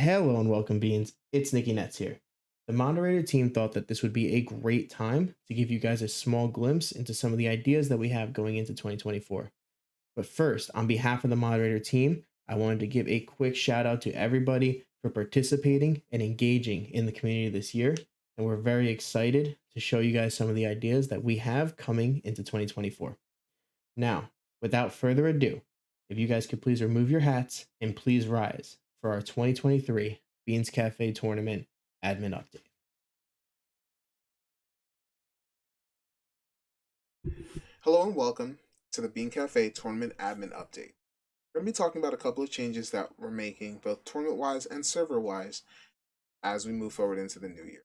Hello and welcome, Beans. It's Nikki Nets here. The moderator team thought that this would be a great time to give you guys a small glimpse into some of the ideas that we have going into 2024. But first, on behalf of the moderator team, I wanted to give a quick shout out to everybody for participating and engaging in the community this year. And we're very excited to show you guys some of the ideas that we have coming into 2024. Now, without further ado, if you guys could please remove your hats and please rise for our 2023 Beans Cafe Tournament admin update. Hello and welcome to the Bean Cafe Tournament Admin Update. We're going to be talking about a couple of changes that we're making, both tournament-wise and server-wise, as we move forward into the new year.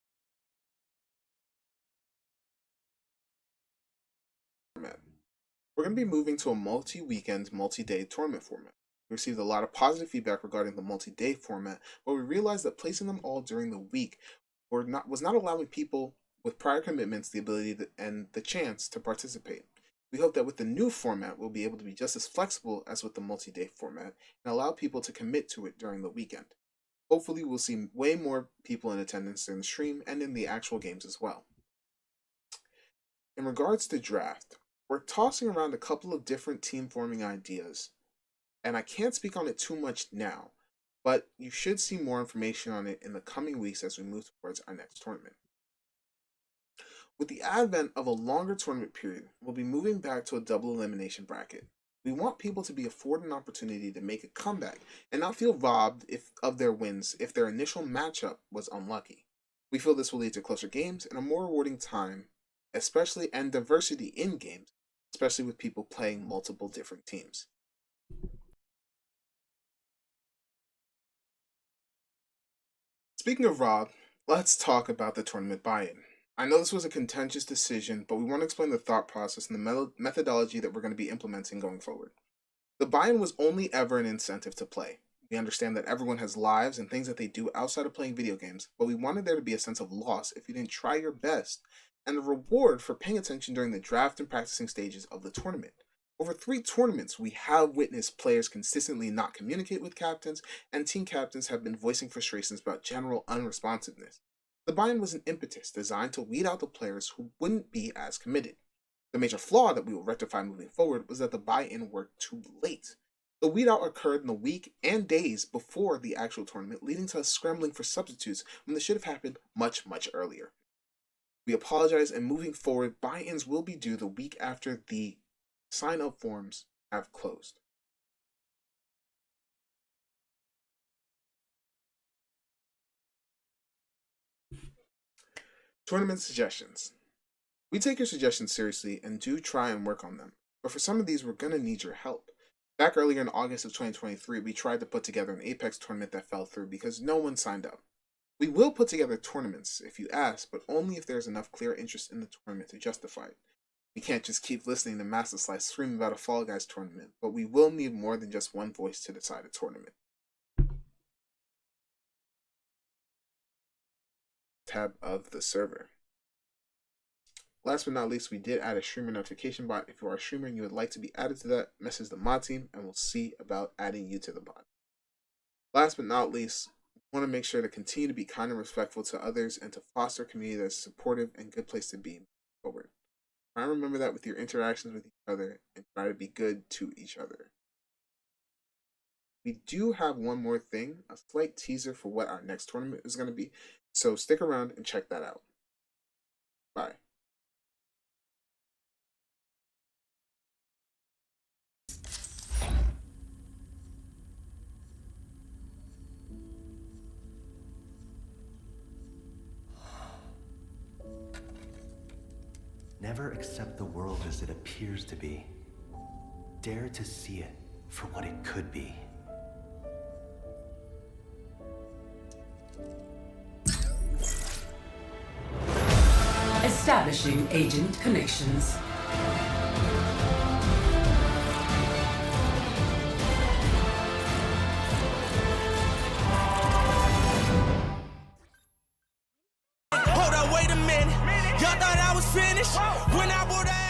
We're going to be moving to a multi-weekend, multi-day tournament format. We received a lot of positive feedback regarding the multi-day format, but we realized that placing them all during the week was not allowing people with prior commitments the ability and the chance to participate. We hope that with the new format, we'll be able to be just as flexible as with the multi-day format and allow people to commit to it during the weekend. Hopefully, we'll see way more people in attendance during the stream and in the actual games as well. In regards to draft, we're tossing around a couple of different team forming ideas, and I can't speak on it too much now, but you should see more information on it in the coming weeks as we move towards our next tournament. With the advent of a longer tournament period, we'll be moving back to a double elimination bracket. We want people to be afforded an opportunity to make a comeback and not feel robbed of their wins if their initial matchup was unlucky. We feel this will lead to closer games and a more rewarding time, and diversity in games, especially with people playing multiple different teams. Speaking of Rob, let's talk about the tournament buy-in. I know this was a contentious decision, but we want to explain the thought process and the methodology that we're going to be implementing going forward. The buy-in was only ever an incentive to play. We understand that everyone has lives and things that they do outside of playing video games, but we wanted there to be a sense of loss if you didn't try your best, and a reward for paying attention during the draft and practicing stages of the tournament. Over 3 tournaments, we have witnessed players consistently not communicate with captains, and team captains have been voicing frustrations about general unresponsiveness. The buy-in was an impetus designed to weed out the players who wouldn't be as committed. The major flaw that we will rectify moving forward was that the buy-in worked too late. The weed out occurred in the week and days before the actual tournament, leading to us scrambling for substitutes when this should have happened much, much earlier. We apologize, and moving forward, buy-ins will be due the week after the sign-up forms have closed. Tournament suggestions. We take your suggestions seriously and do try and work on them, but for some of these we're going to need your help. Back earlier in August of 2023, we tried to put together an Apex tournament that fell through because no one signed up. We will put together tournaments if you ask, but only if there's enough clear interest in the tournament to justify it. We can't just keep listening to Master Slice scream about a Fall Guys tournament, but we will need more than just one voice to decide a tournament. Tab of the server. Last but not least, we did add a streamer notification bot. If you are a streamer and you would like to be added to that, message the mod team and we'll see about adding you to the bot. Last but not least, we want to make sure to continue to be kind and respectful to others and to foster a community that's supportive and good place to be forward. Try and remember that with your interactions with each other and try to be good to each other. We do have one more thing, a slight teaser for what our next tournament is going to be, so stick around and check that out. Bye. Never accept the world as it appears to be. Dare to see it for what it could be. Establishing agent connections. Hold up, wait a minute. Y'all thought I was finished when I would have.